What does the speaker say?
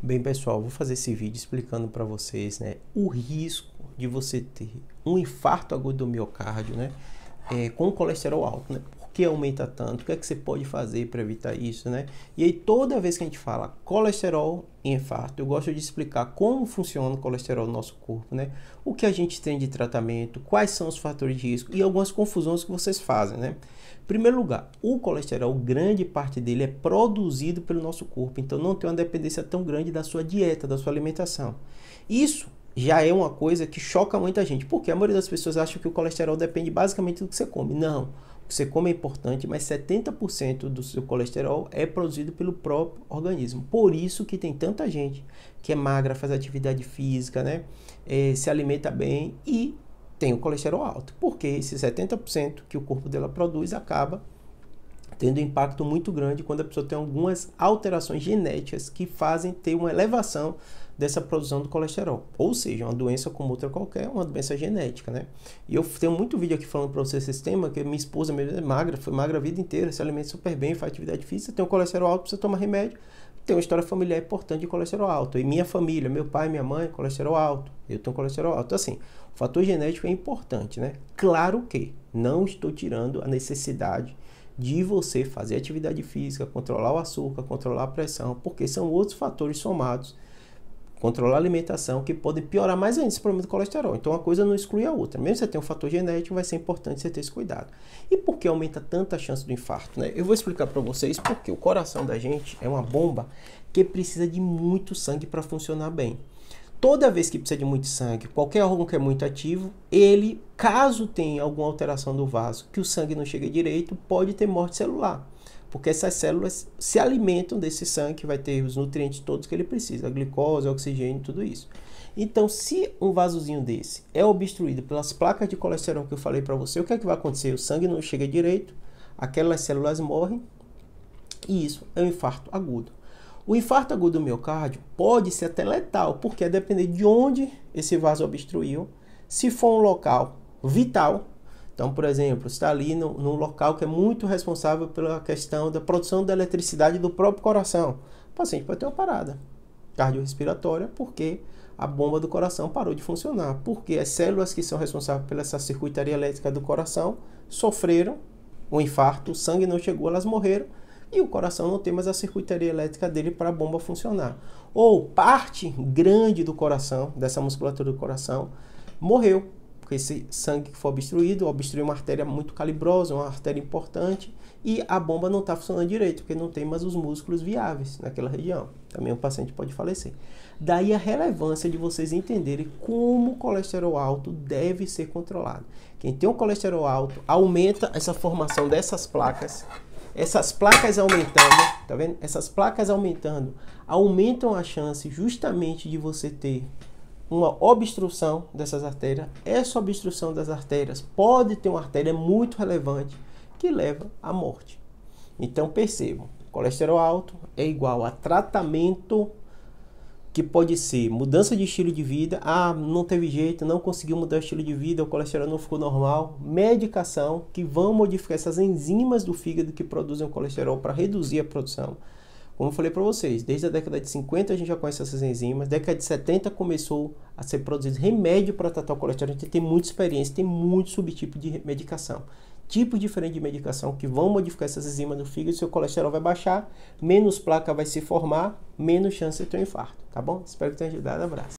Bem, pessoal, vou fazer esse vídeo explicando para vocês, né, o risco de você ter um infarto agudo do miocárdio, né, com colesterol alto, né? Por que aumenta tanto? O que é que você pode fazer para evitar isso, né? E aí, toda vez que a gente fala colesterol e infarto, eu gosto de explicar como funciona o colesterol no nosso corpo, né? O que a gente tem de tratamento, quais são os fatores de risco e algumas confusões que vocês fazem, né? Em primeiro lugar, o colesterol, grande parte dele é produzido pelo nosso corpo, então não tem uma dependência tão grande da sua dieta, da sua alimentação. Isso já é uma coisa que choca muita gente, porque a maioria das pessoas acha que o colesterol depende basicamente do que você come. Não, o que você come é importante, mas 70% do seu colesterol é produzido pelo próprio organismo. Por isso que tem tanta gente que é magra, faz atividade física, né? Se alimenta bem e tem o colesterol alto, porque esse 70% que o corpo dela produz acaba tendo um impacto muito grande quando a pessoa tem algumas alterações genéticas que fazem ter uma elevação dessa produção do colesterol. Ou seja, uma doença como outra qualquer, uma doença genética, né? E eu tenho muito vídeo aqui falando para vocês esse tema, que minha esposa mesmo é magra, foi magra a vida inteira, se alimenta super bem, faz atividade física, tem o colesterol alto, precisa tomar remédio, tem uma história familiar importante de colesterol alto. E minha família, meu pai, minha mãe, colesterol alto, eu tenho colesterol alto. Então, assim, o fator genético é importante, né? Claro que não estou tirando a necessidade de você fazer atividade física, controlar o açúcar, controlar a pressão, porque são outros fatores somados, controlar a alimentação, que podem piorar mais ainda esse problema do colesterol. Então, uma coisa não exclui a outra. Mesmo que você tenha um fator genético, vai ser importante você ter esse cuidado. E por que aumenta tanta chance do infarto, né? Eu vou explicar para vocês porque o coração da gente é uma bomba que precisa de muito sangue para funcionar bem. Toda vez que precisa de muito sangue, qualquer órgão que é muito ativo, ele, caso tenha alguma alteração do vaso, que o sangue não chegue direito, pode ter morte celular. Porque essas células se alimentam desse sangue, que vai ter os nutrientes todos que ele precisa, a glicose, oxigênio, tudo isso. Então, se um vasozinho desse é obstruído pelas placas de colesterol que eu falei para você, o que é que vai acontecer? O sangue não chega direito, aquelas células morrem, e isso é um infarto agudo. O infarto agudo do miocárdio pode ser até letal, porque é depender de onde esse vaso obstruiu. Se for um local vital, então, por exemplo, está ali num local que é muito responsável pela questão da produção da eletricidade do próprio coração, o paciente pode ter uma parada cardiorrespiratória, porque a bomba do coração parou de funcionar, porque as células que são responsáveis pela essa circuitaria elétrica do coração sofreram um infarto, o sangue não chegou, elas morreram, e o coração não tem mais a circuitaria elétrica dele para a bomba funcionar. Ou parte grande do coração, dessa musculatura do coração, morreu, porque esse sangue que foi obstruído, obstruiu uma artéria muito calibrosa, uma artéria importante, e a bomba não está funcionando direito, porque não tem mais os músculos viáveis naquela região. Também o paciente pode falecer. Daí a relevância de vocês entenderem como o colesterol alto deve ser controlado. Quem tem um colesterol alto aumenta essa formação dessas placas. Essas placas aumentando, tá vendo? Essas placas aumentando, aumentam a chance justamente de você ter uma obstrução dessas artérias. Essa obstrução das artérias pode ter uma artéria muito relevante que leva à morte. Então percebam, colesterol alto é igual a tratamento que pode ser mudança de estilo de vida, não teve jeito, não conseguiu mudar o estilo de vida, o colesterol não ficou normal, medicação que vão modificar essas enzimas do fígado que produzem o colesterol para reduzir a produção. Como eu falei para vocês, desde a década de 50 a gente já conhece essas enzimas, década de 70 começou a ser produzido remédio para tratar o colesterol, a gente tem muita experiência, tem muito subtipo de medicação. Tipos diferentes de medicação que vão modificar essas enzimas do fígado, seu colesterol vai baixar, menos placa vai se formar, menos chance de ter um infarto, tá bom? Espero que tenha ajudado, abraço.